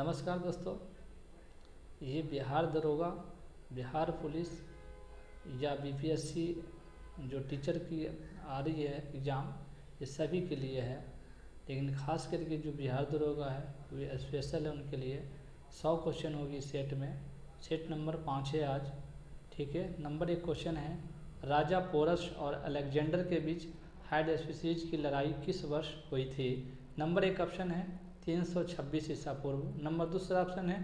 नमस्कार दोस्तों, ये बिहार दरोगा, बिहार पुलिस या बीपीएससी जो टीचर की आ रही है एग्ज़ाम, ये सभी के लिए है। लेकिन ख़ास करके जो बिहार दरोगा है वो स्पेशल है उनके लिए। 100 क्वेश्चन होगी सेट में। सेट नंबर 5 है आज। ठीक है, नंबर 1 क्वेश्चन है, राजा पोरस और अलेक्जेंडर के बीच हाइडेस्पिसीज की लड़ाई किस वर्ष हुई थी? नंबर 1 ऑप्शन है 326 ईसा पूर्व, नंबर दूसरा ऑप्शन है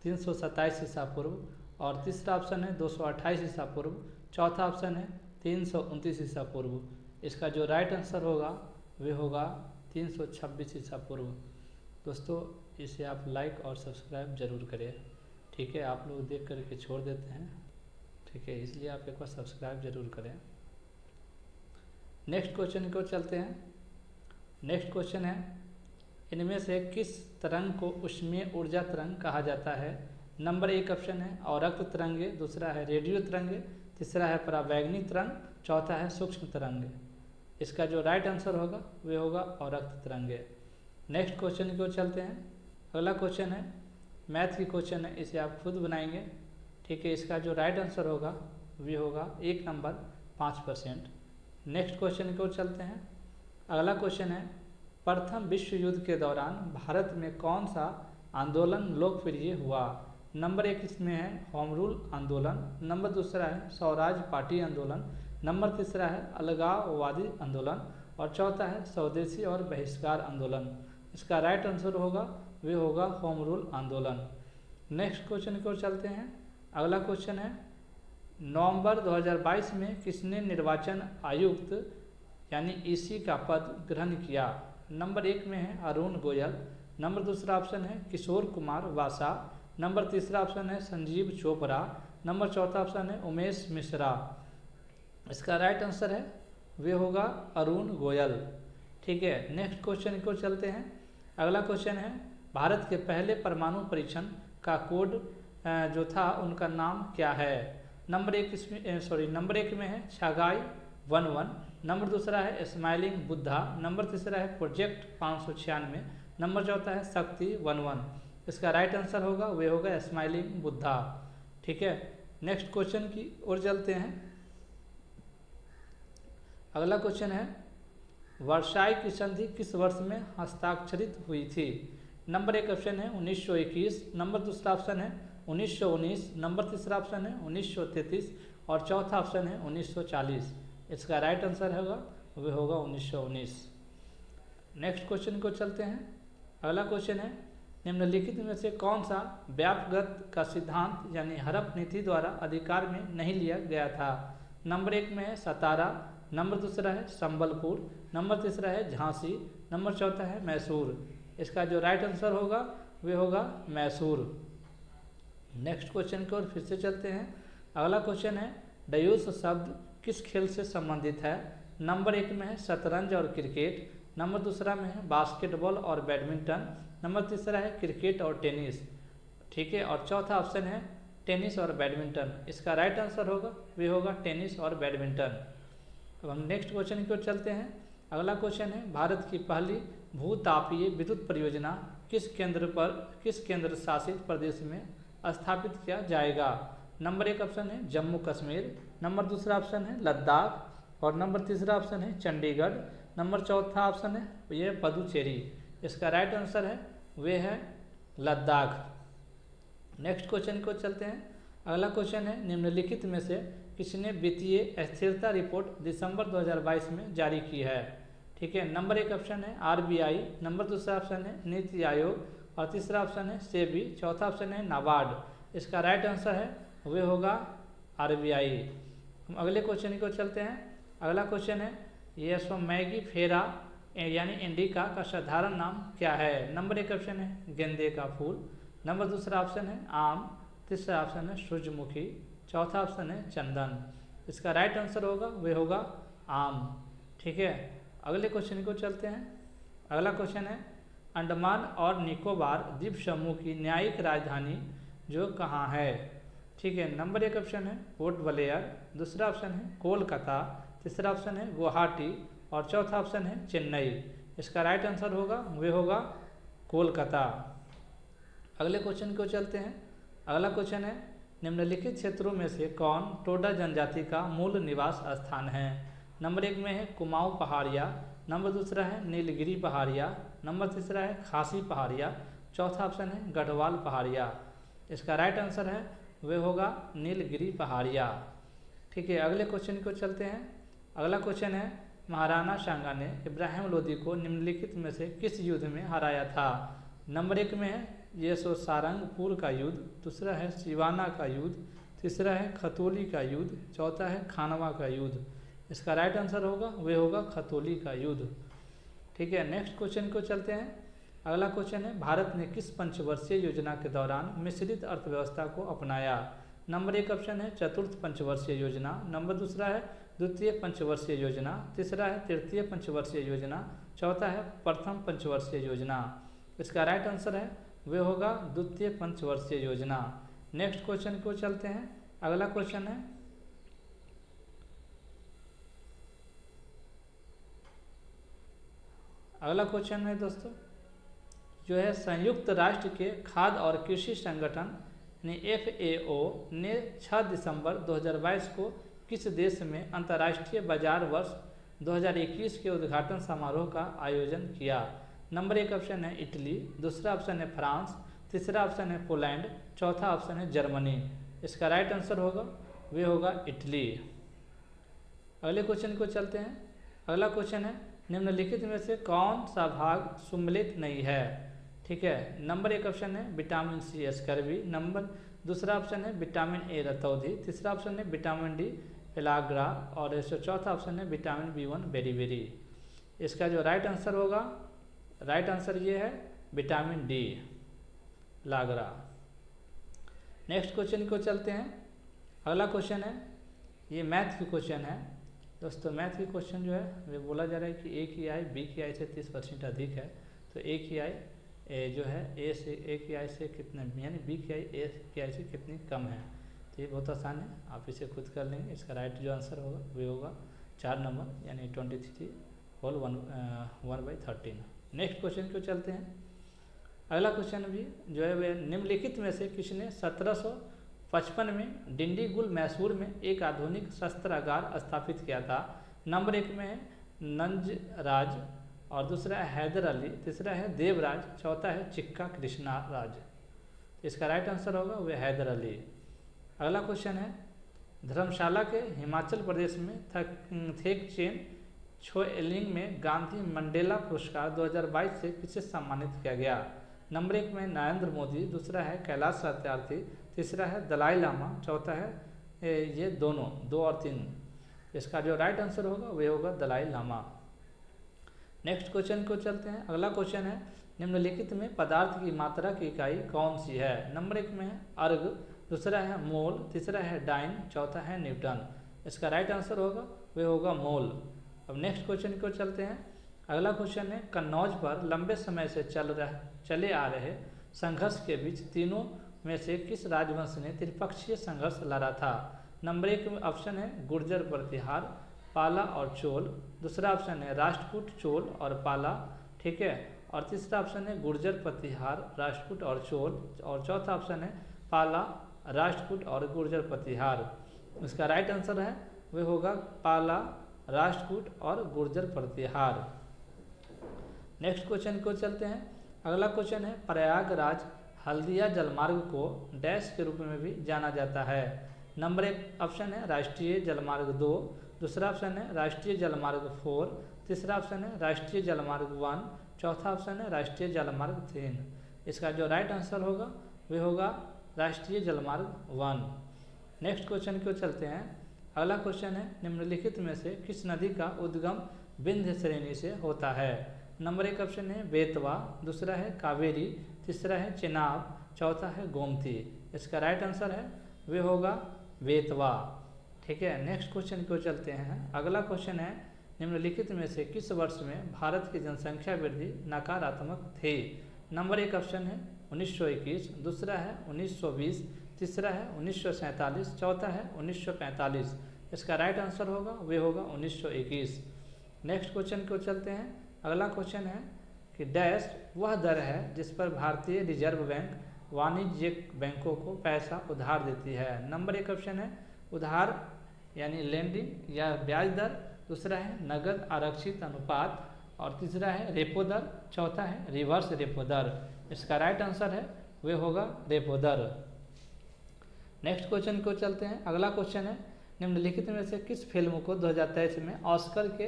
327 ईसा पूर्व और तीसरा ऑप्शन है 228 ईसा पूर्व, चौथा ऑप्शन है 329 ईसा पूर्व। इसका जो राइट आंसर होगा वह होगा 326 ईसा पूर्व। दोस्तों, इसे आप लाइक और सब्सक्राइब जरूर करें। ठीक है, आप लोग देख करके छोड़ देते हैं। ठीक है, इसलिए आप एक बार सब्सक्राइब जरूर करें। नेक्स्ट क्वेश्चन को चलते हैं। नेक्स्ट क्वेश्चन है, इनमें से किस तरंग को ऊष्मीय ऊर्जा तरंग कहा जाता है? नंबर 1 ऑप्शन है अवरक्त तरंगे, दूसरा है रेडियो तरंगे, तीसरा है परावैंगनी तरंग, चौथा है सूक्ष्म तरंगे। इसका जो राइट आंसर होगा वह होगा अवरक्त तरंगे। नेक्स्ट क्वेश्चन को चलते हैं। अगला क्वेश्चन है मैथ की क्वेश्चन है, इसे आप खुद बनाएंगे। ठीक है, इसका जो राइट आंसर होगा वह होगा 1 नंबर 5%। नेक्स्ट क्वेश्चन को चलते हैं। अगला क्वेश्चन है, प्रथम विश्व युद्ध के दौरान भारत में कौन सा आंदोलन लोकप्रिय हुआ? नंबर 1 इसमें है होम रूल आंदोलन, नंबर दूसरा है स्वराज पार्टी आंदोलन, नंबर तीसरा है अलगाववादी आंदोलन और चौथा है स्वदेशी और बहिष्कार आंदोलन। इसका राइट आंसर होगा वह होगा होम रूल आंदोलन। नेक्स्ट क्वेश्चन की ओर चलते हैं। अगला क्वेश्चन है, नवंबर 2022 में किसने निर्वाचन आयुक्त यानी ईसी का पद ग्रहण किया? नंबर 1 में है अरुण गोयल, नंबर दूसरा ऑप्शन है किशोर कुमार वासा, नंबर तीसरा ऑप्शन है संजीव चोपड़ा, नंबर चौथा ऑप्शन है उमेश मिश्रा। इसका राइट आंसर है वे होगा अरुण गोयल। ठीक है, नेक्स्ट क्वेश्चन को चलते हैं। अगला क्वेश्चन है, भारत के पहले परमाणु परीक्षण का कोड जो था उनका नाम क्या है? नंबर 1 में है छागाई 11, नंबर दूसरा है स्माइलिंग बुद्धा, नंबर तीसरा है प्रोजेक्ट 596, नंबर चौथा है शक्ति 11। इसका राइट आंसर होगा वह होगा स्माइलिंग बुद्धा। ठीक है, नेक्स्ट क्वेश्चन की ओर चलते हैं। अगला क्वेश्चन है, वर्साई की संधि किस वर्ष में हस्ताक्षरित हुई थी? नंबर 1 ऑप्शन है 1921, नंबर दूसरा ऑप्शन है 1919, नंबर तीसरा ऑप्शन है 1933 और चौथा ऑप्शन है 1940। इसका राइट आंसर होगा वह होगा 1919। नेक्स्ट क्वेश्चन को चलते हैं। अगला क्वेश्चन है, निम्नलिखित में से कौन सा व्यापगत का सिद्धांत यानी हड़प नीति द्वारा अधिकार में नहीं लिया गया था? नंबर 1 में है सतारा, नंबर दूसरा है संबलपुर, नंबर तीसरा है झांसी, नंबर चौथा है मैसूर। इसका जो राइट आंसर होगा वह होगा मैसूर। नेक्स्ट क्वेश्चन की ओर फिर से चलते हैं। अगला क्वेश्चन है, डयूस शब्द किस खेल से संबंधित है? नंबर 1 में है शतरंज और क्रिकेट, नंबर दूसरा में है बास्केटबॉल और बैडमिंटन, नंबर तीसरा है क्रिकेट और टेनिस। ठीक है, और चौथा ऑप्शन है टेनिस और बैडमिंटन। इसका राइट आंसर होगा वह होगा टेनिस और बैडमिंटन। अब हम नेक्स्ट क्वेश्चन की ओर चलते हैं। अगला क्वेश्चन है, भारत की पहली भूतापीय विद्युत परियोजना किस केंद्र शासित प्रदेश में स्थापित किया जाएगा? नंबर 1 ऑप्शन है जम्मू कश्मीर, नंबर दूसरा ऑप्शन है लद्दाख और नंबर तीसरा ऑप्शन है चंडीगढ़, नंबर चौथा ऑप्शन है ये पुदुचेरी। इसका राइट आंसर है वे है लद्दाख। नेक्स्ट क्वेश्चन को चलते हैं। अगला क्वेश्चन है, निम्नलिखित में से किसने वित्तीय स्थिरता रिपोर्ट दिसंबर 2022 में जारी की है? ठीक है, नंबर 1 ऑप्शन है आरबीआई, नंबर दूसरा ऑप्शन है नीति आयोग और तीसरा ऑप्शन है सेबी, चौथा ऑप्शन है नाबार्ड। इसका राइट आंसर है वह होगा आरबीआई। हम अगले क्वेश्चन को चलते हैं। अगला क्वेश्चन है, ये मैगी फेरा यानी इंडिका का साधारण नाम क्या है? नंबर 1 ऑप्शन है गेंदे का फूल, नंबर दूसरा ऑप्शन है आम, तीसरा ऑप्शन है सूरजमुखी, चौथा ऑप्शन है चंदन। इसका राइट आंसर होगा वह होगा आम। ठीक है, अगले क्वेश्चन को चलते हैं। अगला क्वेश्चन है, अंडमान और निकोबार द्वीप समूह की न्यायिक राजधानी जो कहाँ है? ठीक है, नंबर 1 ऑप्शन है पोर्ट ब्लेयर, दूसरा ऑप्शन है कोलकाता, तीसरा ऑप्शन है गुवाहाटी और चौथा ऑप्शन है चेन्नई। इसका राइट आंसर होगा वह होगा कोलकाता। अगले क्वेश्चन को चलते हैं। अगला क्वेश्चन है निम्नलिखित क्षेत्रों में से कौन टोडा जनजाति का मूल निवास स्थान है। नंबर 1 में है कुमाऊं पहाड़िया, नंबर दूसरा है नीलगिरी पहाड़िया, नंबर तीसरा है खासी पहाड़िया, चौथा ऑप्शन है गढ़वाल पहाड़िया। इसका राइट आंसर है वह होगा नीलगिरी पहाड़िया। ठीक है, अगले क्वेश्चन को चलते हैं। अगला क्वेश्चन है महाराणा सांगा ने इब्राहिम लोदी को निम्नलिखित में से किस युद्ध में हराया था। नंबर 1 में है ये सो सारंगपुर का युद्ध, दूसरा है सिवाना का युद्ध, तीसरा है खतौली का युद्ध, चौथा है खानवा का युद्ध। इसका राइट आंसर होगा वह होगा खतौली का युद्ध। ठीक है, नेक्स्ट क्वेश्चन को चलते हैं। अगला क्वेश्चन है भारत ने किस पंचवर्षीय योजना के दौरान मिश्रित अर्थव्यवस्था को अपनाया। नंबर 1 ऑप्शन है चतुर्थ पंचवर्षीय योजना, नंबर दूसरा है द्वितीय पंचवर्षीय योजना, तीसरा है तृतीय पंचवर्षीय योजना, चौथा है प्रथम पंचवर्षीय योजना। इसका राइट आंसर है वह होगा द्वितीय पंचवर्षीय योजना। नेक्स्ट क्वेश्चन को चलते हैं। अगला क्वेश्चन है दोस्तों जो है संयुक्त राष्ट्र के खाद्य और कृषि संगठन FAO ने 6 दिसंबर 2022 को किस देश में अंतर्राष्ट्रीय बाजार वर्ष 2021 के उद्घाटन समारोह का आयोजन किया। नंबर 1 ऑप्शन है इटली, दूसरा ऑप्शन है फ्रांस, तीसरा ऑप्शन है पोलैंड, चौथा ऑप्शन है जर्मनी। इसका राइट आंसर होगा वे होगा इटली। अगले क्वेश्चन को चलते हैं। अगला क्वेश्चन है निम्नलिखित में से कौन सा भाग सम्मिलित नहीं है। ठीक है, नंबर 1 ऑप्शन है विटामिन C स्कर्वी, नंबर दूसरा ऑप्शन है विटामिन A रतौंधी, तीसरा ऑप्शन है विटामिन D पेलाग्रा और चौथा ऑप्शन है विटामिन B1 बेरी। इसका जो राइट आंसर होगा, राइट आंसर ये है विटामिन D लागरा। नेक्स्ट क्वेश्चन को चलते हैं। अगला क्वेश्चन है ये मैथ की क्वेश्चन है दोस्तों। मैथ की क्वेश्चन जो है वे बोला जा रहा है कि A की आय B की आय से 30% अधिक है, तो A की आय जो है A की आय से कितने यानी B की आय A की आय से कितनी कम है। तो ये बहुत आसान है, आप इसे खुद कर लेंगे। इसका राइट जो आंसर होगा वो होगा 4 नंबर यानी 23 होल 1/13। नेक्स्ट क्वेश्चन को चलते हैं। अगला क्वेश्चन भी जो है वह निम्नलिखित में से किसने 1755 में डिंडीगुल मैसूर में एक आधुनिक शस्त्रागार स्थापित किया था। नंबर 1 में है नंजराज और दूसरा है हैदर अली, तीसरा है देवराज, चौथा है चिक्का कृष्णा राज। इसका राइट आंसर होगा वह हैदर अली। अगला क्वेश्चन है धर्मशाला के हिमाचल प्रदेश में थेकचेन छोएलिंग में गांधी मंडेला पुरस्कार 2022 से किसे सम्मानित किया गया। नंबर 1 में नरेंद्र मोदी, दूसरा है कैलाश सत्यार्थी, तीसरा है दलाई लामा, चौथा है ये दोनों 2 और 3। इसका जो राइट आंसर होगा वह होगा दलाई लामा। नेक्स्ट क्वेश्चन को चलते हैं। अगला क्वेश्चन है निम्नलिखित में पदार्थ की मात्रा की इकाई कौन सी है। नंबर 1 में है अर्ग, दूसरा है मोल, तीसरा है डाइन, चौथा है न्यूटन। इसका राइट आंसर होगा वह होगा मोल। अब नेक्स्ट क्वेश्चन को चलते हैं। अगला क्वेश्चन है कन्नौज पर लंबे समय से चले आ रहे संघर्ष के बीच तीनों में से किस राजवंश ने त्रिपक्षीय संघर्ष लड़ा था। नंबर 1 ऑप्शन है गुर्जर प्रतिहार, पाला और चोल, दूसरा ऑप्शन है राष्ट्रकूट चोल और पाला, ठीक है, और तीसरा ऑप्शन है गुर्जर प्रतिहार राष्ट्रकूट और चोल, और चौथा ऑप्शन है पाला राष्ट्रकूट और गुर्जर प्रतिहार। इसका राइट आंसर है वह होगा पाला राष्ट्रकूट और गुर्जर प्रतिहार। नेक्स्ट क्वेश्चन को चलते हैं। अगला क्वेश्चन है प्रयागराज हल्दिया जलमार्ग को डैश के रूप में भी जाना जाता है। नंबर 1 ऑप्शन है राष्ट्रीय जलमार्ग 2, दूसरा ऑप्शन है राष्ट्रीय जलमार्ग 4, तीसरा ऑप्शन है राष्ट्रीय जलमार्ग 1, चौथा ऑप्शन है राष्ट्रीय जलमार्ग 3। इसका जो राइट आंसर होगा वह होगा राष्ट्रीय जलमार्ग 1। नेक्स्ट क्वेश्चन को चलते हैं। अगला क्वेश्चन है निम्नलिखित में से किस नदी का उद्गम विंध्य श्रेणी से होता है। नंबर 1 ऑप्शन है बेतवा, दूसरा है कावेरी, तीसरा है चेनाब, चौथा है गोमती। इसका राइट आंसर है वह होगा बेतवा, ठीक है। नेक्स्ट क्वेश्चन को चलते हैं। अगला क्वेश्चन है निम्नलिखित में से किस वर्ष में भारत की जनसंख्या वृद्धि नकारात्मक थी। नंबर 1 ऑप्शन है 1921, दूसरा है 1920, तीसरा है 1947, चौथा है 1945। इसका राइट आंसर होगा वह होगा 1921। नेक्स्ट क्वेश्चन को चलते हैं। अगला क्वेश्चन है कि डैश वह दर है जिस पर भारतीय रिजर्व बैंक वाणिज्यिक बैंकों को पैसा उधार देती है। नंबर 1 ऑप्शन है उधार यानी लेंडिंग या ब्याज दर, दूसरा है नगद आरक्षित अनुपात और तीसरा है रेपो दर, चौथा है रिवर्स रेपो दर। इसका राइट आंसर है वे होगा रेपो दर। नेक्स्ट क्वेश्चन को चलते हैं। अगला क्वेश्चन है निम्नलिखित में से किस फिल्म को 2023 में ऑस्कर के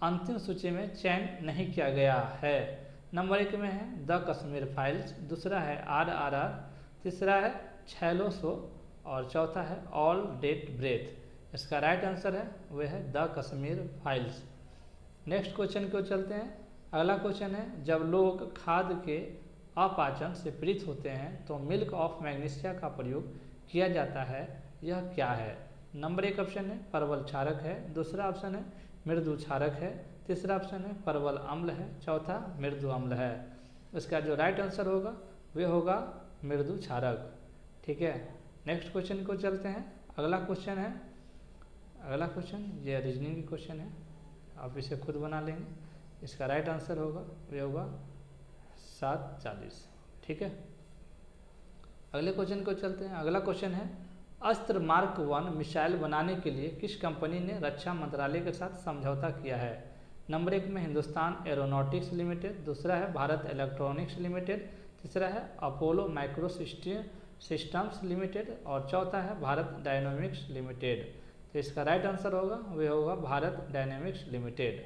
अंतिम सूची में चयन नहीं किया गया है। नंबर 1 में है द कश्मीर फाइल्स, दूसरा है RRR, तीसरा है छेलो शो और चौथा है ऑल डेट ब्रेथ। इसका राइट आंसर है वह है the Kashmir files. Next question को चलते हैं। अगला क्वेश्चन है जब लोग खाद्य के अपाचन से पीड़ित होते हैं तो मिल्क ऑफ मैग्नीशिया का प्रयोग किया जाता है, यह क्या है। नंबर 1 ऑप्शन है परवल क्षारक है, दूसरा ऑप्शन है मृदु क्षारक है, तीसरा ऑप्शन है परवल अम्ल है, चौथा मृदु अम्ल है। इसका जो राइट आंसर होगा वह होगा मृदु क्षारक। ठीक है, नेक्स्ट क्वेश्चन को चलते हैं। अगला क्वेश्चन है, अगला क्वेश्चन ये रीजनिंग की क्वेश्चन है, आप इसे खुद बना लेंगे। इसका राइट आंसर होगा वह होगा 740। ठीक है, अगले क्वेश्चन को चलते हैं। अगला क्वेश्चन है अस्त्र मार्क 1 मिसाइल बनाने के लिए किस कंपनी ने रक्षा मंत्रालय के साथ समझौता किया है। नंबर 1 में हिंदुस्तान एरोनॉटिक्स लिमिटेड, दूसरा है भारत इलेक्ट्रॉनिक्स लिमिटेड, तीसरा है अपोलो माइक्रो सिस्टम्स लिमिटेड और चौथा है भारत डायनामिक्स लिमिटेड। तो इसका राइट आंसर होगा वह होगा भारत डायनामिक्स लिमिटेड।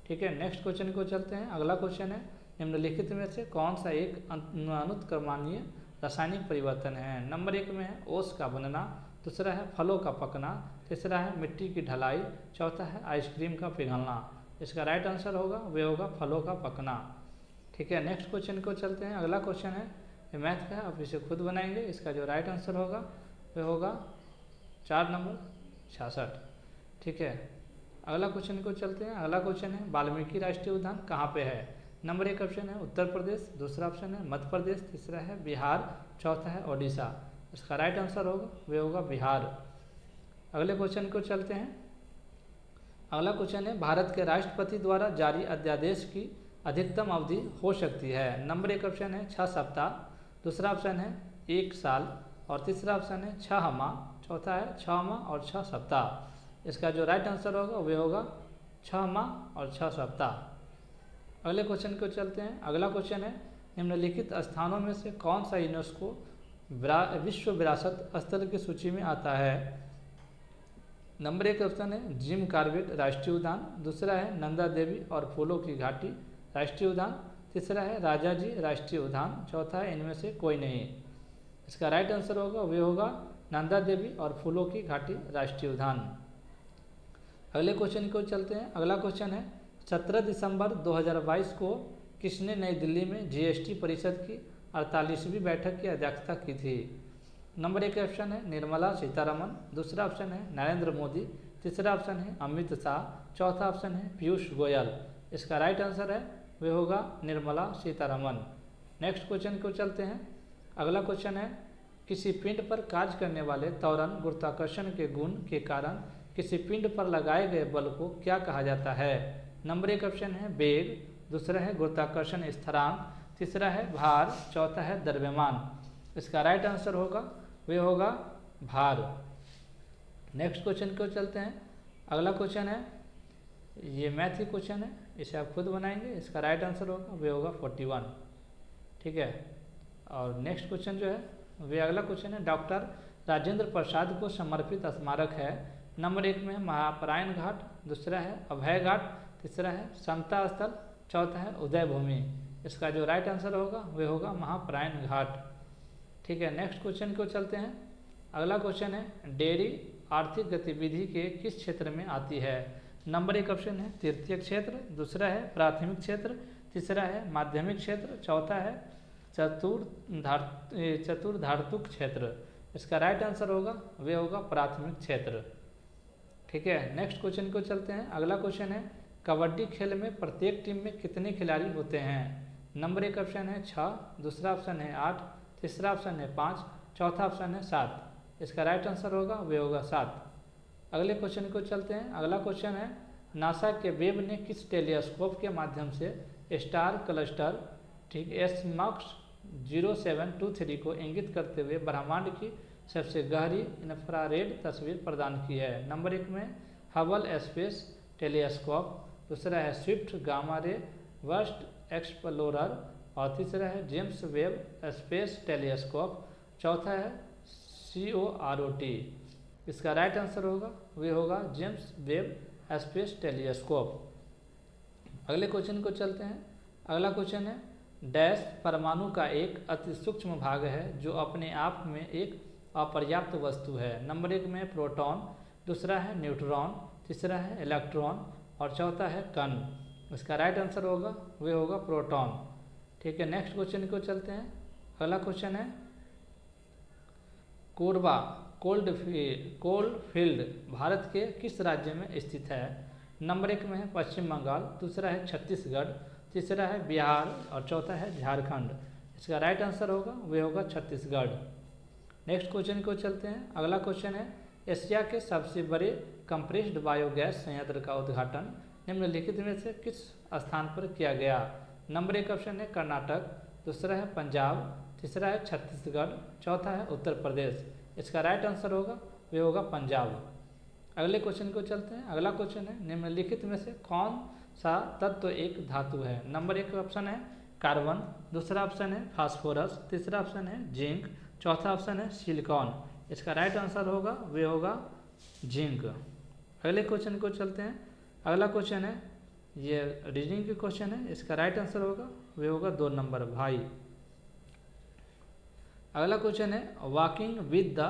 ठीक है, नेक्स्ट क्वेश्चन को चलते हैं। अगला क्वेश्चन है निम्नलिखित में से कौन सा एक अनुत्क्रमणीय रासायनिक परिवर्तन है। नंबर 1 में है ओस का बनना, दूसरा है फलों का पकना, तीसरा है मिट्टी की ढलाई, चौथा है आइसक्रीम का पिघलना। इसका राइट आंसर होगा वह होगा फलों का पकना। ठीक है, नेक्स्ट क्वेश्चन को चलते हैं। अगला क्वेश्चन है ये मैथ का है, आप इसे खुद बनाएंगे। इसका जो राइट आंसर होगा वह होगा 4 नंबर 66। ठीक है, अगला क्वेश्चन को चलते हैं। अगला क्वेश्चन है वाल्मीकि राष्ट्रीय उद्यान कहाँ पे है। नंबर 1 ऑप्शन है उत्तर प्रदेश, दूसरा ऑप्शन है मध्य प्रदेश, तीसरा है बिहार, चौथा है ओडिशा। इसका राइट आंसर होगा वह होगा बिहार। अगले क्वेश्चन को चलते हैं। अगला क्वेश्चन है भारत के राष्ट्रपति द्वारा जारी अध्यादेश की अधिकतम अवधि हो सकती है। नंबर 1 ऑप्शन है 6 सप्ताह, दूसरा ऑप्शन है 1 साल और तीसरा ऑप्शन है 6 माह, चौथा है 6 माह और 6 सप्ताह। इसका जो राइट आंसर होगा वह होगा 6 माह और 6 सप्ताह। अगले क्वेश्चन को चलते हैं। अगला क्वेश्चन है निम्नलिखित स्थानों में से कौन सा यूनेस्को विश्व विरासत स्थल की सूची में आता है। नंबर 1 ऑप्शन है जिम कार्बेट राष्ट्रीय उद्यान, दूसरा है नंदा देवी और फूलों की घाटी राष्ट्रीय उद्यान, तीसरा है राजाजी राष्ट्रीय उद्यान, चौथा है इनमें से कोई नहीं। इसका राइट आंसर होगा वह होगा नंदा देवी और फूलों की घाटी राष्ट्रीय उद्यान। अगले क्वेश्चन को चलते हैं। अगला क्वेश्चन है 17 दिसंबर 2022 को किसने नई दिल्ली में जीएसटी परिषद की 48वीं बैठक की अध्यक्षता की थी। नंबर 1 ऑप्शन है निर्मला सीतारमण, दूसरा ऑप्शन है नरेंद्र मोदी, तीसरा ऑप्शन है अमित शाह, चौथा ऑप्शन है पीयूष गोयल। इसका राइट आंसर है वह होगा निर्मला सीतारमण। नेक्स्ट क्वेश्चन को चलते हैं। अगला क्वेश्चन है किसी पिंड पर कार्य करने वाले त्वरण गुरुत्वाकर्षण के गुण के कारण किसी पिंड पर लगाए गए बल को क्या कहा जाता है। नंबर 1 ऑप्शन है वेग, दूसरा है गुरुत्वाकर्षण स्थिरांक, तीसरा है भार, चौथा है द्रव्यमान। इसका राइट आंसर होगा वह होगा भार। नेक्स्ट क्वेश्चन को चलते हैं। अगला क्वेश्चन है ये मैथ की क्वेश्चन है, इसे आप खुद बनाएंगे। इसका राइट आंसर होगा वह होगा 41। ठीक है, और नेक्स्ट क्वेश्चन जो है वह अगला क्वेश्चन है डॉक्टर राजेंद्र प्रसाद को समर्पित स्मारक है। नंबर 1 में है महापरायण घाट, दूसरा है अभय घाट, तीसरा है समता स्थल, चौथा है उदय भूमि। इसका जो राइट आंसर होगा वह होगा महापरायण घाट। ठीक है, नेक्स्ट क्वेश्चन को चलते हैं। अगला क्वेश्चन है डेयरी आर्थिक गतिविधि के किस क्षेत्र में आती है। नंबर 1 ऑप्शन है तृतीय क्षेत्र, दूसरा है प्राथमिक क्षेत्र, तीसरा है माध्यमिक क्षेत्र, चौथा है चतुर्धातुक क्षेत्र। इसका राइट आंसर होगा वह होगा प्राथमिक क्षेत्र। ठीक है, नेक्स्ट क्वेश्चन को चलते हैं। अगला क्वेश्चन है कबड्डी खेल में प्रत्येक टीम में कितने खिलाड़ी होते हैं। नंबर 1 ऑप्शन है 6, दूसरा ऑप्शन है 8, तीसरा ऑप्शन है 5, चौथा ऑप्शन है 7। इसका राइट आंसर होगा वह होगा 7। अगले क्वेश्चन को चलते हैं। अगला क्वेश्चन है नासा के वेब ने किस टेलीस्कोप के माध्यम से स्टार क्लस्टर ठीक एसमक्स 0723 को इंगित करते हुए ब्रह्मांड की सबसे गहरी इंफ्रारेड तस्वीर प्रदान की है। नंबर 1 में हबल स्पेस टेलीस्कोप, दूसरा है Swift gamma ray burst explorer और तीसरा है जेम्स वेब स्पेस टेलीस्कोप, चौथा है COROT। इसका राइट आंसर होगा वे होगा जेम्स वेब स्पेस टेलीस्कोप। अगले क्वेश्चन को चलते हैं। अगला क्वेश्चन है डैश परमाणु का एक अति सूक्ष्म भाग है जो अपने आप में एक अपर्याप्त वस्तु है। नंबर 1 में प्रोटॉन, दूसरा है न्यूट्रॉन, तीसरा है इलेक्ट्रॉन और चौथा है कण। इसका राइट आंसर होगा वे होगा प्रोटॉन। ठीक है, नेक्स्ट क्वेश्चन को चलते हैं। अगला क्वेश्चन है कोरबा कोलफील्ड भारत के किस राज्य में स्थित है। नंबर 1 में है पश्चिम बंगाल, दूसरा है छत्तीसगढ़, तीसरा है बिहार और चौथा है झारखंड। इसका राइट आंसर होगा वे होगा छत्तीसगढ़। नेक्स्ट क्वेश्चन को चलते हैं। अगला क्वेश्चन है एशिया के सबसे बड़े कंप्रेस्ड बायोगैस संयंत्र का उद्घाटन निम्नलिखित में से किस स्थान पर किया गया। नंबर 1 ऑप्शन है कर्नाटक, दूसरा है पंजाब, तीसरा है छत्तीसगढ़, चौथा है उत्तर प्रदेश। इसका राइट आंसर होगा वे होगा पंजाब। अगले क्वेश्चन को चलते हैं। अगला क्वेश्चन है निम्नलिखित में से कौन सा तत्व एक धातु है। नंबर 1 ऑप्शन है कार्बन, दूसरा ऑप्शन है फास्फोरस, तीसरा ऑप्शन है जिंक, चौथा ऑप्शन है सिलिकॉन। इसका राइट आंसर होगा वे होगा जिंक। अगले क्वेश्चन को चलते हैं। अगला क्वेश्चन है ये रीजनिंग की क्वेश्चन है, इसका राइट आंसर होगा वे होगा 2 नंबर भाई। अगला क्वेश्चन है वॉकिंग विद द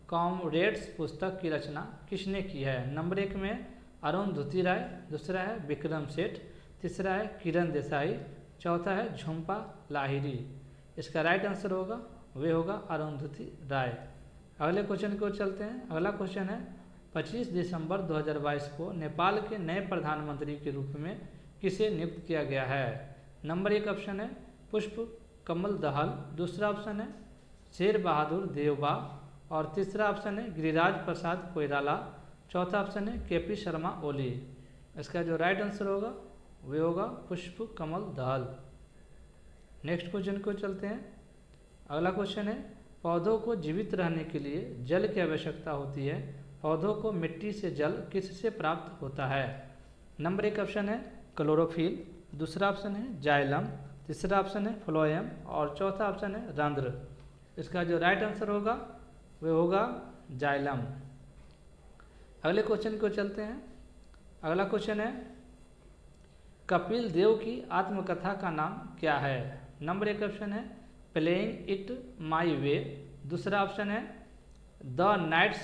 कॉमरेड्स पुस्तक की रचना किसने की है। नंबर 1 में अरुंधति राय, दूसरा है विक्रम सेठ, तीसरा है किरण देसाई, चौथा है झुम्पा लाहिरी। इसका राइट आंसर होगा वे होगा अरुंधति राय। अगले क्वेश्चन को चलते हैं। अगला क्वेश्चन है 25 दिसंबर 2022 को नेपाल के नए प्रधानमंत्री के रूप में किसे नियुक्त किया गया है। नंबर 1 ऑप्शन है पुष्प कमल दहल, दूसरा ऑप्शन है शेर बहादुर देवबा और तीसरा ऑप्शन है गिरिराज प्रसाद कोइराला, चौथा ऑप्शन है KP शर्मा ओली। इसका जो राइट आंसर होगा वे होगा पुष्प कमल दहल। नेक्स्ट क्वेश्चन को चलते हैं। अगला क्वेश्चन है पौधों को जीवित रहने के लिए जल की आवश्यकता होती है। पौधों को मिट्टी से जल किससे प्राप्त होता है। नंबर 1 ऑप्शन है क्लोरोफिल, दूसरा ऑप्शन है जाइलम, तीसरा ऑप्शन है फ्लोएम और चौथा ऑप्शन है रंध्र। इसका जो राइट आंसर होगा वह होगा जाइलम। अगले क्वेश्चन को चलते हैं। अगला क्वेश्चन है कपिल देव की आत्मकथा का नाम क्या है। नंबर 1 ऑप्शन है प्लेइंग इट माई वे, दूसरा ऑप्शन है the nice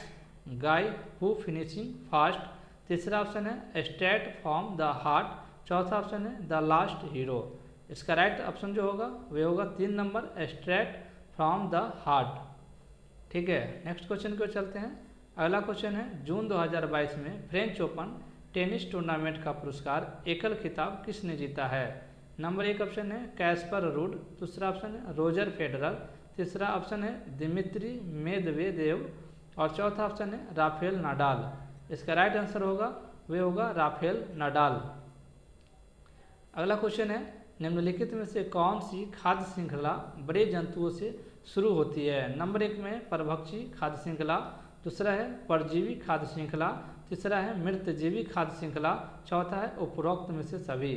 guy who finishing fast, तीसरा ऑप्शन है स्ट्रेट फ्रॉम द हार्ट, चौथा ऑप्शन है द लास्ट हीरो। इसका राइट ऑप्शन जो होगा वह होगा 3 number straight from the heart. ठीक है, नेक्स्ट क्वेश्चन को चलते हैं। अगला क्वेश्चन है जून 2022 में फ्रेंच ओपन टेनिस टूर्नामेंट का पुरस्कार एकल खिताब किसने जीता है। नंबर 1 ऑप्शन है कैस्पर रूड, दूसरा ऑप्शन है रोजर फेडरर, तीसरा ऑप्शन है दिमित्री मेदवेदेव और चौथा ऑप्शन है राफेल नाडाल। इसका राइट आंसर होगा वे होगा राफेल नाडाल। अगला क्वेश्चन है निम्नलिखित में से कौन सी खाद्य श्रृंखला बड़े जंतुओं से शुरू होती है। नंबर 1 में परभक्षी खाद्य श्रृंखला, दूसरा है परजीवी खाद्य श्रृंखला, तीसरा है मृतजीवी खाद्य श्रृंखला, चौथा है उपरोक्त में से सभी।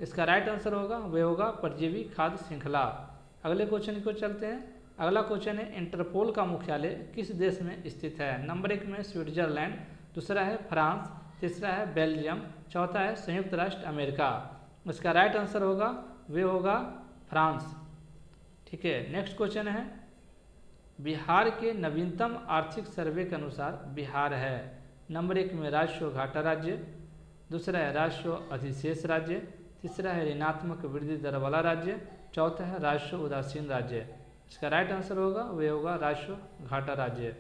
इसका राइट आंसर होगा वह होगा परजीवी खाद्य श्रृंखला। अगले क्वेश्चन को चलते हैं। अगला क्वेश्चन है इंटरपोल का मुख्यालय किस देश में स्थित है। नंबर 1 में स्विट्जरलैंड, दूसरा है फ्रांस, तीसरा है बेल्जियम, चौथा है संयुक्त राष्ट्र अमेरिका। इसका राइट आंसर होगा वे होगा फ्रांस। ठीक है, नेक्स्ट क्वेश्चन है बिहार के नवीनतम आर्थिक सर्वे के अनुसार बिहार है। नंबर 1 में राजस्व घाटा राज्य, दूसरा है राजस्व अधिशेष राज्य, तीसरा है ऋणात्मक वृद्धि दर वाला राज्य, चौथा है राजस्व उदासीन राज्य। इसका राइट आंसर होगा वे होगा राजस्व घाटा राज्य।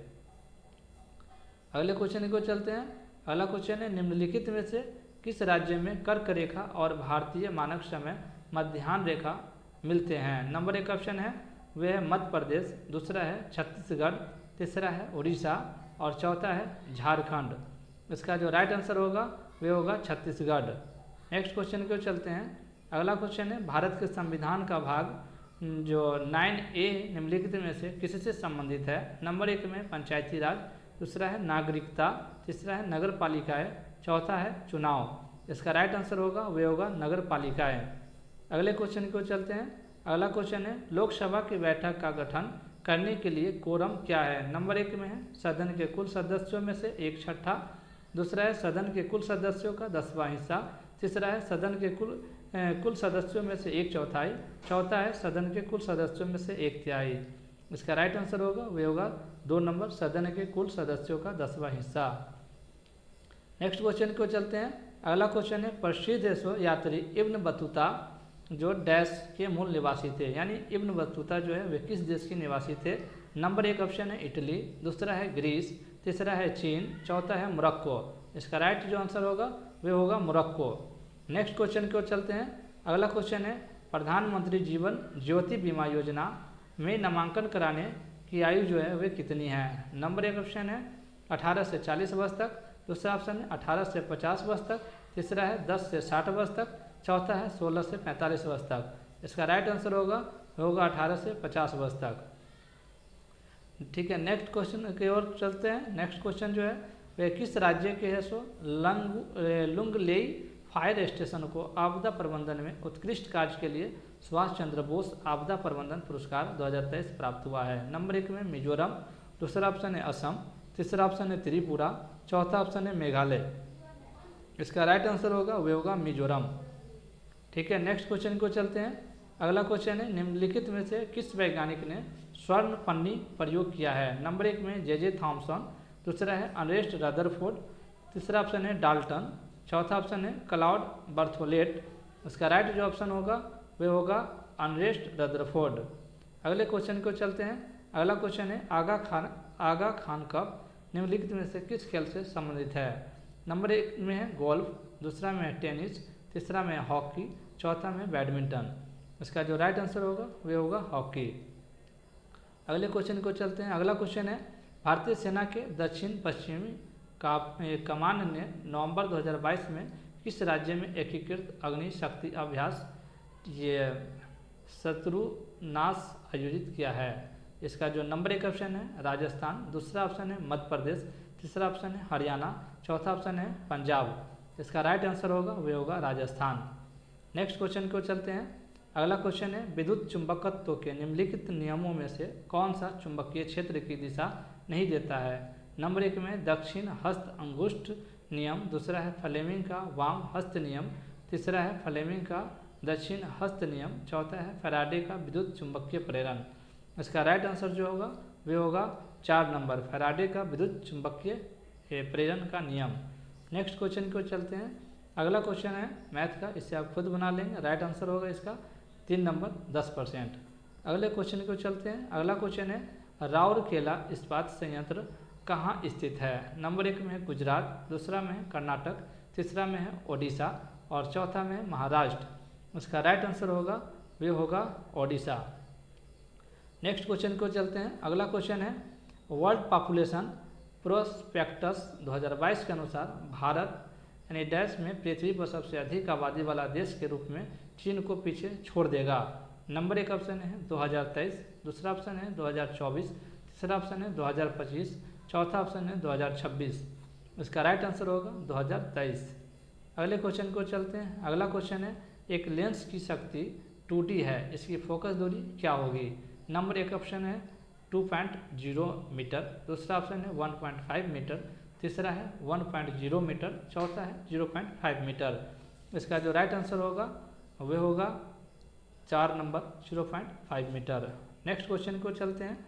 अगले क्वेश्चन को चलते हैं। अगला क्वेश्चन है निम्नलिखित में से किस राज्य में कर्क रेखा और भारतीय मानक समय मध्याह्न रेखा मिलते हैं। नंबर 1 ऑप्शन है वह है मध्य प्रदेश, दूसरा है छत्तीसगढ़, तीसरा है उड़ीसा और चौथा है झारखंड। इसका जो राइट आंसर होगा वह होगा छत्तीसगढ़। नेक्स्ट क्वेश्चन को चलते हैं। अगला क्वेश्चन है भारत के संविधान का भाग जो 9A निम्नलिखित में से किससे संबंधित है? नंबर 1 में पंचायती राज, दूसरा है नागरिकता, तीसरा है नगर पालिकाएँ, चौथा है चुनाव। इसका राइट आंसर होगा वे होगा नगर पालिकाएँ। अगले क्वेश्चन को चलते हैं। अगला क्वेश्चन है लोकसभा की बैठक का गठन करने के लिए कोरम क्या है? नंबर 1 में है सदन के कुल सदस्यों में से 1/6, दूसरा है सदन के कुल सदस्यों का 10वां हिस्सा, तीसरा है सदन के कुल सदस्यों में से 1/4, चौथा है सदन के कुल सदस्यों में से 1/3। इसका राइट आंसर होगा वे होगा 2 नंबर, सदन के कुल सदस्यों का 10वां हिस्सा। नेक्स्ट क्वेश्चन को चलते हैं। अगला क्वेश्चन है प्रसिद्ध यात्री इब्न बतूता जो डैश के मूल निवासी थे, यानी इब्न बतूता जो है वे किस देश के निवासी थे? नंबर 1 ऑप्शन है इटली, दूसरा है ग्रीस, तीसरा है चीन, चौथा है मोरक्को। इसका राइट जो आंसर होगा वे होगा मोरक्को। नेक्स्ट क्वेश्चन की ओर चलते हैं। अगला क्वेश्चन है प्रधानमंत्री जीवन ज्योति बीमा योजना में नामांकन कराने की आयु जो है वे कितनी है? नंबर 1 ऑप्शन है 18 से 40 वर्ष तक, दूसरा ऑप्शन है 18 से 50 वर्ष तक, तीसरा है 10 से 60 वर्ष तक, चौथा है 16 से 45 वर्ष तक। इसका राइट आंसर होगा 18 से 50 वर्ष तक। ठीक है, नेक्स्ट क्वेश्चन की ओर चलते हैं। नेक्स्ट क्वेश्चन जो है वे किस राज्य के है सो लुंगलेई फायर स्टेशन को आपदा प्रबंधन में उत्कृष्ट कार्य के लिए सुभाष चंद्र बोस आपदा प्रबंधन पुरस्कार 2023 प्राप्त हुआ है? नंबर 1 में मिजोरम, दूसरा ऑप्शन है असम, तीसरा ऑप्शन है त्रिपुरा, चौथा ऑप्शन है मेघालय। इसका राइट आंसर होगा वे होगा मिजोरम। ठीक है, नेक्स्ट क्वेश्चन को चलते हैं। अगला क्वेश्चन है निम्नलिखित में से किस वैज्ञानिक ने स्वर्ण पन्नी प्रयोग किया है? नंबर 1 में जे थॉमसन, दूसरा है अर्नेस्ट रदरफोर्ड, तीसरा ऑप्शन है डाल्टन, चौथा ऑप्शन है क्लाउड बर्थोलेट। इसका राइट जो ऑप्शन होगा वे होगा अर्नेस्ट रदरफोर्ड। अगले क्वेश्चन को चलते हैं। अगला क्वेश्चन है आगा खान कप निम्नलिखित में से किस खेल से संबंधित है? नंबर 1 में है गोल्फ, दूसरा में है टेनिस, तीसरा में है हॉकी, चौथा में बैडमिंटन। इसका जो राइट आंसर होगा वे होगा हॉकी। अगले क्वेश्चन को चलते हैं। अगला क्वेश्चन है भारतीय सेना के दक्षिण पश्चिमी कमान ने नवंबर 2022 में किस राज्य में एकीकृत अग्नि शक्ति अभ्यास ये शत्रुनाश आयोजित किया है? इसका जो नंबर 1 ऑप्शन है राजस्थान, दूसरा ऑप्शन है मध्य प्रदेश, तीसरा ऑप्शन है हरियाणा, चौथा ऑप्शन है पंजाब। इसका राइट आंसर होगा वे होगा राजस्थान। नेक्स्ट क्वेश्चन को चलते हैं। अगला क्वेश्चन है विद्युत चुंबकत्व के निम्नलिखित नियमों में से कौन सा चुंबकीय क्षेत्र की दिशा नहीं देता है? नंबर 1 में दक्षिण हस्त अंगुष्ठ नियम, दूसरा है फ्लेमिंग का वाम हस्त नियम, तीसरा है फ्लेमिंग का दक्षिण हस्त नियम, चौथा है फैराडे का विद्युत चुंबकीय प्रेरण। इसका राइट आंसर जो होगा वे होगा 4 नंबर, फैराडे का विद्युत चुंबकीय प्रेरण का नियम। नेक्स्ट क्वेश्चन को चलते हैं। अगला क्वेश्चन है मैथ का, इससे आप खुद बना लेंगे। राइट आंसर होगा इसका 3 नंबर 10%। अगले क्वेश्चन को चलते हैं। अगला क्वेश्चन है राउरकेला इस्पात संयंत्र कहाँ स्थित है? नंबर 1 में है गुजरात, दूसरा में है कर्नाटक, तीसरा में है ओडिशा और चौथा में है महाराष्ट्र। इसका राइट आंसर होगा वे होगा ओडिशा। नेक्स्ट क्वेश्चन को चलते हैं। अगला क्वेश्चन है वर्ल्ड पॉपुलेशन प्रोस्पेक्टस 2022 के अनुसार भारत यानी डैश में पृथ्वी पर सबसे अधिक आबादी वाला देश के रूप में चीन को पीछे छोड़ देगा। नंबर 1 ऑप्शन है 2023, दूसरा ऑप्शन है 2024, तीसरा ऑप्शन है 2025, चौथा ऑप्शन है 2026। इसका राइट आंसर होगा 2023। अगले क्वेश्चन को चलते हैं। अगला क्वेश्चन है एक लेंस की शक्ति 2D है, इसकी फोकस दूरी क्या होगी? नंबर 1 ऑप्शन है 2.0 मीटर, दूसरा ऑप्शन है 1.5 मीटर, तीसरा है 1.0 मीटर, चौथा है 0.5 मीटर। इसका जो राइट आंसर होगा वे होगा 4 नंबर 0.5 मीटर। नेक्स्ट क्वेश्चन को चलते हैं।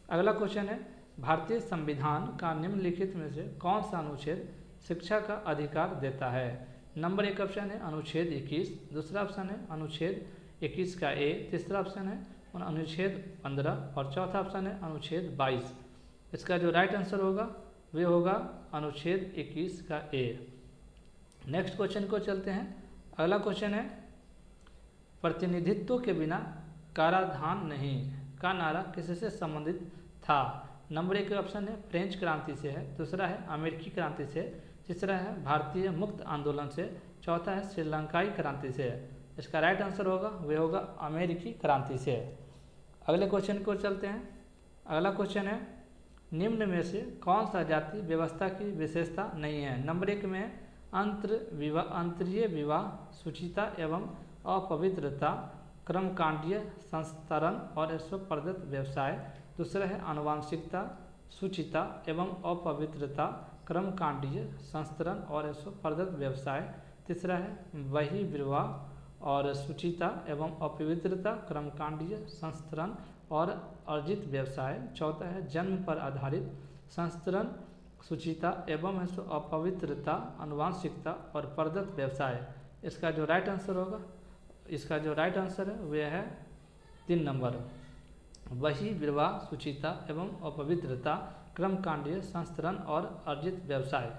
अगला क्वेश्चन है भारतीय संविधान का निम्नलिखित में से कौन सा अनुच्छेद शिक्षा का अधिकार देता है? नंबर 1 ऑप्शन है अनुच्छेद 21, दूसरा ऑप्शन है अनुच्छेद 21 का ए, तीसरा ऑप्शन है अनुच्छेद 15 और चौथा ऑप्शन है अनुच्छेद 22। इसका जो राइट आंसर होगा वे होगा अनुच्छेद 21 का ए। नेक्स्ट क्वेश्चन को चलते हैं। अगला क्वेश्चन है प्रतिनिधित्व के बिना कराधान नहीं का नारा किससे संबंधित था? नंबर 1 ऑप्शन है फ्रेंच क्रांति से है, दूसरा है अमेरिकी क्रांति से, तीसरा है भारतीय मुक्त आंदोलन से, चौथा है श्रीलंकाई क्रांति से। इसका राइट आंसर होगा वे होगा अमेरिकी क्रांति से। अगले क्वेश्चन को चलते हैं। अगला क्वेश्चन है निम्न में से कौन सा जाति व्यवस्था की विशेषता नहीं है। नंबर 1 में अंतरीय विवाह, शुचिता एवं अपवित्रता, क्रमकांडीय संस्तरण और स्वप्रदत्त व्यवसाय। दूसरा है आनुवांशिकता, शुचिता एवं अपवित्रता, क्रमकांडीय संस्तरण और स्वप्रदत्त व्यवसाय। तीसरा है वही विवाह और शुचिता एवं अपवित्रता, क्रमकांडीय संस्तरण और अर्जित व्यवसाय। चौथा है जन्म पर आधारित संस्तरण, शुचिता एवं अपवित्रता, आनुवांशिकता और प्रदत्त व्यवसाय। इसका जो राइट आंसर होगा, इसका जो राइट आंसर है वह है 3 नंबर, वही विवाह, शुचिता एवं अपवित्रता, क्रमकांडीय संस्तरण और अर्जित व्यवसाय।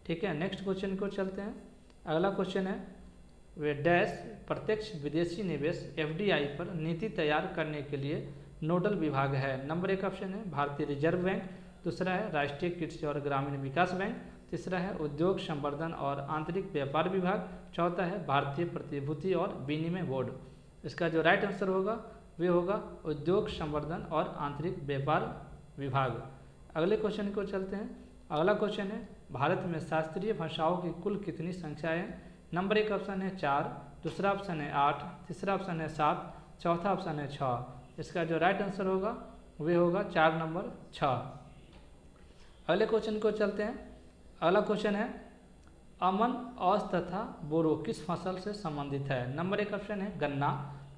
ठीक है, नेक्स्ट क्वेश्चन को चलते हैं। अगला क्वेश्चन है वे डैश प्रत्यक्ष विदेशी निवेश FDI पर नीति तैयार करने के लिए नोडल विभाग है। नंबर 1 ऑप्शन है भारतीय रिजर्व बैंक, दूसरा है राष्ट्रीय कृषि और ग्रामीण विकास बैंक, तीसरा है उद्योग संवर्धन और आंतरिक व्यापार विभाग, चौथा है भारतीय प्रतिभूति और विनिमय बोर्ड। इसका जो राइट आंसर होगा वे होगा उद्योग संवर्धन और आंतरिक व्यापार विभाग। अगले क्वेश्चन को चलते हैं। अगला क्वेश्चन है भारत में शास्त्रीय भाषाओं की कुल कितनी संख्या है। नंबर 1 ऑप्शन है 4, दूसरा ऑप्शन है 8, तीसरा ऑप्शन है 7, चौथा ऑप्शन है 6। इसका जो राइट आंसर होगा वे होगा 4 नंबर 6। अगले क्वेश्चन को चलते हैं। अगला क्वेश्चन है अमन, औस तथा बोरो किस फसल से संबंधित है। नंबर 1 ऑप्शन है गन्ना,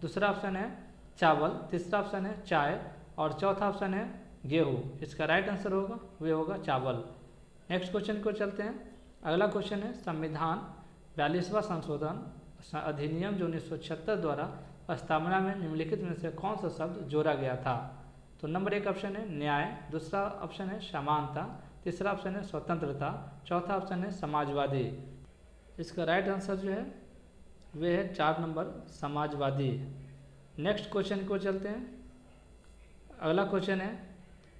दूसरा ऑप्शन है चावल, तीसरा ऑप्शन है चाय और चौथा ऑप्शन है गेहूँ। इसका राइट आंसर होगा वे होगा चावल। नेक्स्ट क्वेश्चन को चलते हैं। अगला क्वेश्चन है संविधान 42वां संशोधन अधिनियम जो 1976 द्वारा प्रस्तावना में निम्नलिखित में से कौन सा शब्द जोड़ा गया था। तो नंबर 1 ऑप्शन है न्याय, दूसरा ऑप्शन है समानता, तीसरा ऑप्शन है स्वतंत्रता, चौथा ऑप्शन है समाजवादी। इसका राइट आंसर जो है वे है 4 नंबर समाजवादी। नेक्स्ट क्वेश्चन को चलते हैं। अगला क्वेश्चन है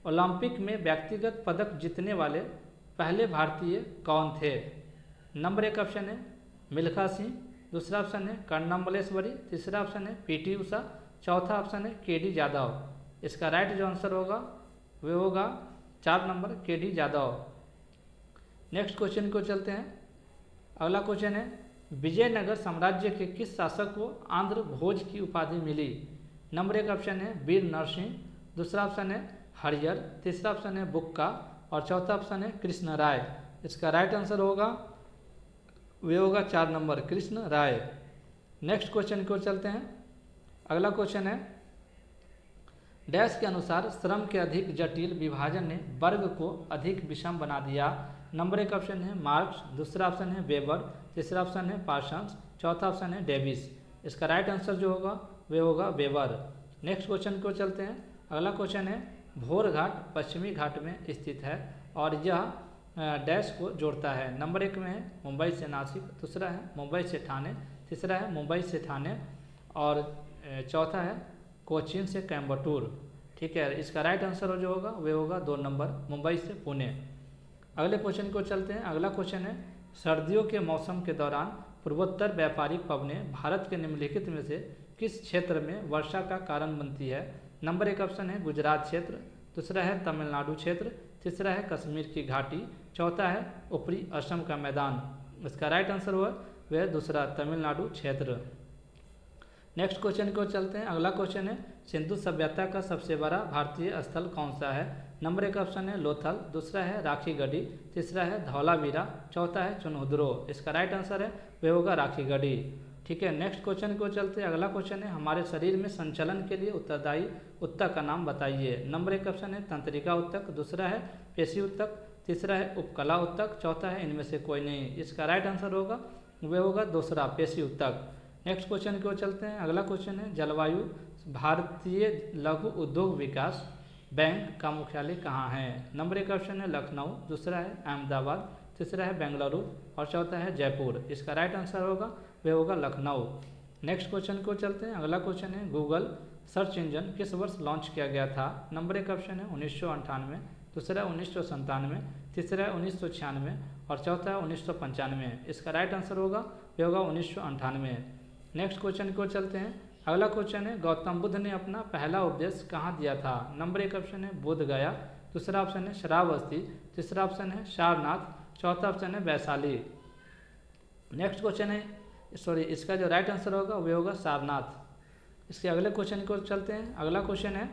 ओलंपिक में व्यक्तिगत पदक जीतने वाले पहले भारतीय कौन थे। नंबर 1 ऑप्शन है मिल्खा सिंह, दूसरा ऑप्शन है कर्णम मल्लेश्वरी, तीसरा ऑप्शन है PT उषा, चौथा ऑप्शन है KD जादव। इसका राइट जो आंसर होगा वे होगा 4 number KD Jadhav. Next question को चलते हैं। अगला क्वेश्चन है विजयनगर साम्राज्य के किस शासक को आंध्र भोज की उपाधि मिली। नंबर 1 ऑप्शन है वीर नरसिंह, दूसरा ऑप्शन है हरियर, तीसरा ऑप्शन है बुक्का और चौथा ऑप्शन है कृष्ण राय। इसका राइट आंसर होगा वे होगा 4 नंबर कृष्ण राय। नेक्स्ट क्वेश्चन को चलते हैं। अगला क्वेश्चन है डैश के अनुसार श्रम के अधिक जटिल विभाजन ने वर्ग को अधिक विषम बना दिया। नंबर 1 ऑप्शन है मार्क्स, दूसरा ऑप्शन है वेबर, तीसरा ऑप्शन है पार्सन्स, चौथा ऑप्शन है डेविस। इसका राइट आंसर जो होगा वे होगा वेबर। नेक्स्ट क्वेश्चन को चलते हैं। अगला क्वेश्चन है भोर घाट पश्चिमी घाट में स्थित है और यह डैश को जोड़ता है। नंबर 1 में है मुंबई से नासिक, दूसरा है मुंबई से ठाणे, तीसरा है मुंबई से ठाणे और चौथा है कोचीन से कोयम्बटूर। ठीक है, इसका राइट आंसर जो होगा वे होगा 2 नंबर मुंबई से पुणे। अगले क्वेश्चन को चलते हैं। अगला क्वेश्चन है सर्दियों के मौसम के दौरान पूर्वोत्तर व्यापारिक पवनें भारत के निम्नलिखित में से किस क्षेत्र में वर्षा का कारण बनती है। नंबर 1 ऑप्शन है गुजरात क्षेत्र, दूसरा है तमिलनाडु क्षेत्र, तीसरा है कश्मीर की घाटी, चौथा है ऊपरी असम का मैदान। इसका राइट आंसर हुआ वह दूसरा तमिलनाडु क्षेत्र। नेक्स्ट क्वेश्चन को चलते हैं। अगला क्वेश्चन है सिंधु सभ्यता का सबसे बड़ा भारतीय स्थल कौन सा है। नंबर 1 ऑप्शन है लोथल, दूसरा है राखीगढ़ी, तीसरा है धौलावीरा, चौथा है चुनहुद्रो। इसका राइट आंसर है वह होगा राखीगढ़ी। ठीक है, नेक्स्ट क्वेश्चन को चलते हैं। अगला क्वेश्चन है हमारे शरीर में संचलन के लिए उत्तरदायी उत्तक का नाम बताइए। नंबर 1 ऑप्शन है तंत्रिका उत्तक, दूसरा है पेशी उत्तक, तीसरा है उपकला उत्तक, चौथा है इनमें से कोई नहीं। इसका राइट आंसर होगा वह होगा दूसरा पेशी उत्तक। नेक्स्ट क्वेश्चन को चलते हैं। अगला क्वेश्चन है जलवायु भारतीय लघु उद्योग विकास बैंक का मुख्यालय कहाँ है। नंबर 1 ऑप्शन है लखनऊ, दूसरा है अहमदाबाद, तीसरा है बेंगलुरु और चौथा है जयपुर। इसका राइट आंसर होगा वह होगा लखनऊ। नेक्स्ट क्वेश्चन को चलते हैं। अगला क्वेश्चन है गूगल सर्च इंजन किस वर्ष लॉन्च किया गया था। नंबर 1 ऑप्शन है 1998, दूसरा है 1997, तीसरा है 1996 और चौथा है 1995। इसका राइट आंसर होगा वह होगा 1998। नेक्स्ट क्वेश्चन की ओर चलते हैं। अगला क्वेश्चन है गौतम बुद्ध ने अपना पहला उपदेश कहाँ दिया था। नंबर 1 ऑप्शन है बोध गया, दूसरा ऑप्शन है श्रावस्ती, तीसरा ऑप्शन है सारनाथ, चौथा ऑप्शन है वैशाली। नेक्स्ट क्वेश्चन है इसका जो राइट आंसर होगा वो होगा सारनाथ। इसके अगले क्वेश्चन की ओर चलते हैं। अगला क्वेश्चन है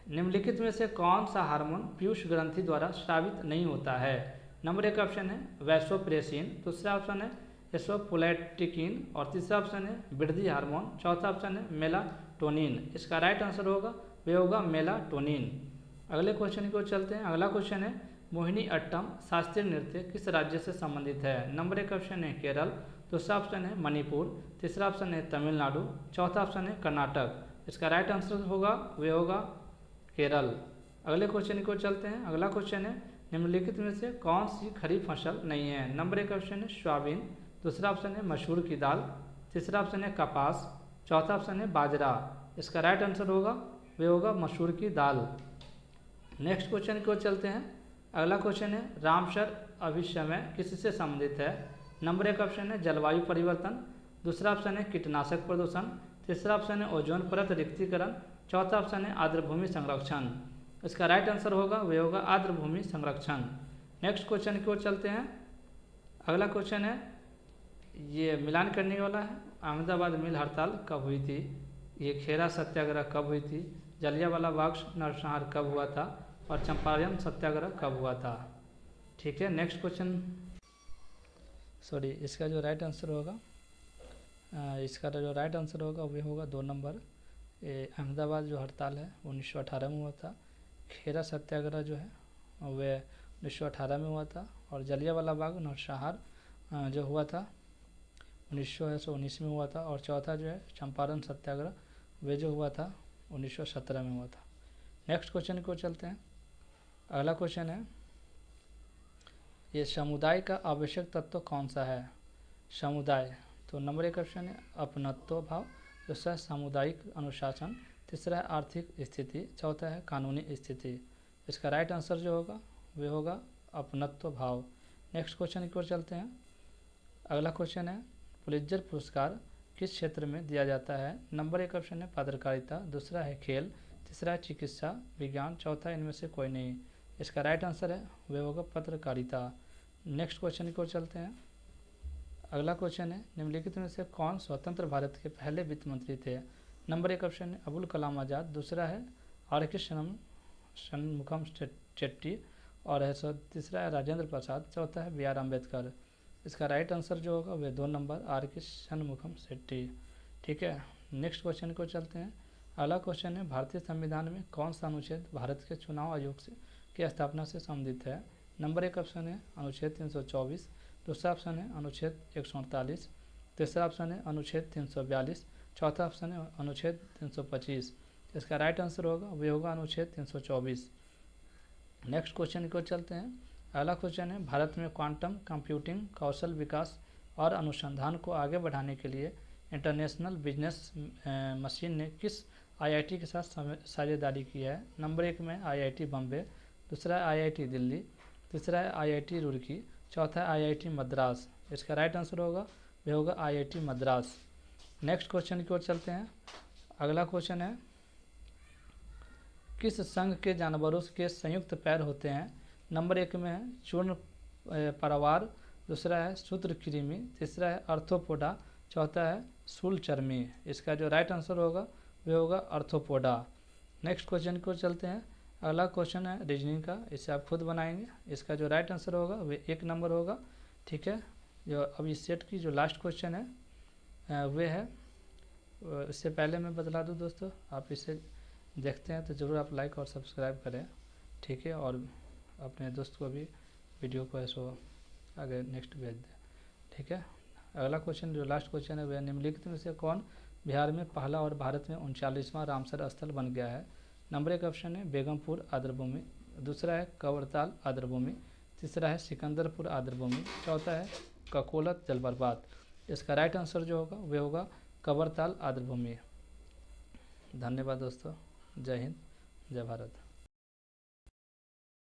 निम्नलिखित में से कौन सा हार्मोन पीयूष ग्रंथि द्वारा स्रावित नहीं होता है। नंबर 1 ऑप्शन है वैसोप्रेसिन, दूसरा ऑप्शन है एसोप्रोलैक्टिन और तीसरा ऑप्शन है वृद्धि हार्मोन, चौथा ऑप्शन है मेलाटोनिन। इसका राइट आंसर होगा वे होगा मेलाटोनिन। अगले क्वेश्चन की ओर चलते हैं। अगला क्वेश्चन है मोहिनी अट्टम शास्त्रीय नृत्य किस राज्य से संबंधित है। नंबर 1 ऑप्शन है केरल, दूसरा ऑप्शन है मणिपुर, तीसरा ऑप्शन है तमिलनाडु, चौथा ऑप्शन है कर्नाटक। इसका राइट आंसर होगा वे होगा केरल। अगले क्वेश्चन की ओर चलते हैं। अगला क्वेश्चन है निम्नलिखित में से कौन सी खरीफ फसल नहीं है। नंबर 1 ऑप्शन है सोयाबीन, दूसरा ऑप्शन है मसूर की दाल, तीसरा ऑप्शन है कपास, चौथा ऑप्शन है बाजरा। इसका राइट आंसर होगा वे होगा मसूर की दाल। नेक्स्ट क्वेश्चन की ओर चलते हैं। अगला क्वेश्चन है रामसर अभिसमय किससे संबंधित है। नंबर 1 ऑप्शन है जलवायु परिवर्तन, दूसरा ऑप्शन है कीटनाशक प्रदूषण, तीसरा ऑप्शन है ओजोन परत रिक्तीकरण, चौथा ऑप्शन है आर्द्रभूमि संरक्षण। इसका राइट आंसर होगा वे होगा आर्द्रभूमि संरक्षण। नेक्स्ट क्वेश्चन की ओर चलते हैं। अगला क्वेश्चन है ये मिलान करने वाला है। अहमदाबाद मिल हड़ताल कब हुई थी, ये खेरा सत्याग्रह कब हुई थी, जलियांवाला बाग नरसंहार कब हुआ था और चंपारण सत्याग्रह कब हुआ था। ठीक है, नेक्स्ट क्वेश्चन इसका जो राइट आंसर होगा वो होगा 2 नंबर। अहमदाबाद जो हड़ताल है 1918 में हुआ था। खेरा सत्याग्रह जो है वह 1918 में हुआ था और जलियांवाला बाग नरसंहार जो हुआ था 1919 में हुआ था और चौथा जो है चंपारण सत्याग्रह वे जो हुआ था 1917 में हुआ था। नेक्स्ट क्वेश्चन को चलते हैं। अगला क्वेश्चन है ये समुदाय का आवश्यक तत्व कौन सा है। समुदाय तो नंबर 1 ऑप्शन है अपनत्व भाव, दूसरा है सामुदायिक अनुशासन, तीसरा है आर्थिक स्थिति, चौथा है कानूनी स्थिति। इसका राइट आंसर जो होगा वे होगा अपनत्व भाव। नेक्स्ट क्वेश्चन की ओर चलते हैं। अगला क्वेश्चन है पुलित्जर पुरस्कार किस क्षेत्र में दिया जाता है। नंबर 1 ऑप्शन है पत्रकारिता, दूसरा है खेल, तीसरा है चिकित्सा विज्ञान, चौथा इनमें से कोई नहीं। इसका राइट आंसर है वे होगा पत्रकारिता। नेक्स्ट क्वेश्चन की ओर चलते हैं। अगला क्वेश्चन है निम्नलिखित में से कौन स्वतंत्र भारत के पहले वित्त मंत्री थे। नंबर 1 ऑप्शन है अबुल कलाम आज़ाद, दूसरा है आर.के. षणमुखम चेट्टी और तीसरा है राजेंद्र प्रसाद, चौथा है बी.आर. अम्बेडकर। इसका राइट आंसर जो होगा वे 2 नंबर आर.के. षणमुखम शेट्टी। ठीक है, नेक्स्ट क्वेश्चन को चलते हैं। अगला क्वेश्चन है भारतीय संविधान में कौन सा अनुच्छेद भारत के चुनाव आयोग की स्थापना से संबंधित है। नंबर 1 ऑप्शन है अनुच्छेद 324, दूसरा ऑप्शन है अनुच्छेद 148, तीसरा ऑप्शन है अनुच्छेद 342, चौथा ऑप्शन है अनुच्छेद 325। इसका राइट आंसर होगा वे होगा अनुच्छेद 324। नेक्स्ट क्वेश्चन की ओर चलते हैं। अगला क्वेश्चन है भारत में क्वांटम कंप्यूटिंग कौशल विकास और अनुसंधान को आगे बढ़ाने के लिए इंटरनेशनल बिजनेस मशीन ने किस आईआईटी के साथ साझेदारी की है। नंबर 1 में आईआईटी बम्बे, दूसरा है आईआईटी दिल्ली, तीसरा है आईआईटी रुड़की, चौथा है आईआईटी मद्रास। इसका राइट आंसर होगा वह होगा आईआईटी मद्रास। नेक्स्ट क्वेश्चन की ओर चलते हैं। अगला क्वेश्चन है किस संघ के जानवरों के संयुक्त पैर होते हैं। नंबर 1 में है चूर्ण परवार, दूसरा है सूत्रकृमि, तीसरा है अर्थोपोडा, चौथा है शूलचर्मी। इसका जो राइट आंसर होगा वह होगा अर्थोपोडा। नेक्स्ट क्वेश्चन की ओर चलते हैं। अगला क्वेश्चन है रीजनिंग का, इसे आप खुद बनाएंगे। इसका जो राइट आंसर होगा वे 1 नंबर होगा। ठीक है, जो अब इस सेट की जो लास्ट क्वेश्चन है वे है, इससे पहले मैं बतला दूं दोस्तों, आप इसे देखते हैं तो ज़रूर आप लाइक और सब्सक्राइब करें। ठीक है, और अपने दोस्त को भी वीडियो को ऐसो आगे नेक्स्ट भेज दें। ठीक है, अगला क्वेश्चन जो लास्ट क्वेश्चन है वह निम्नलिखित में से कौन बिहार में पहला और भारत में 39वां रामसर स्थल बन गया है। नंबर 1 ऑप्शन है बेगमपुर आर्द्रभूमि, दूसरा है कवरताल आर्द्रभूमि, तीसरा है सिकंदरपुर आर्द्रभूमि, चौथा है ककोलत जलप्रपात। इसका राइट आंसर जो होगा वह होगा कवरताल आर्द्रभूमि। धन्यवाद दोस्तों, जय हिंद, जय भारत।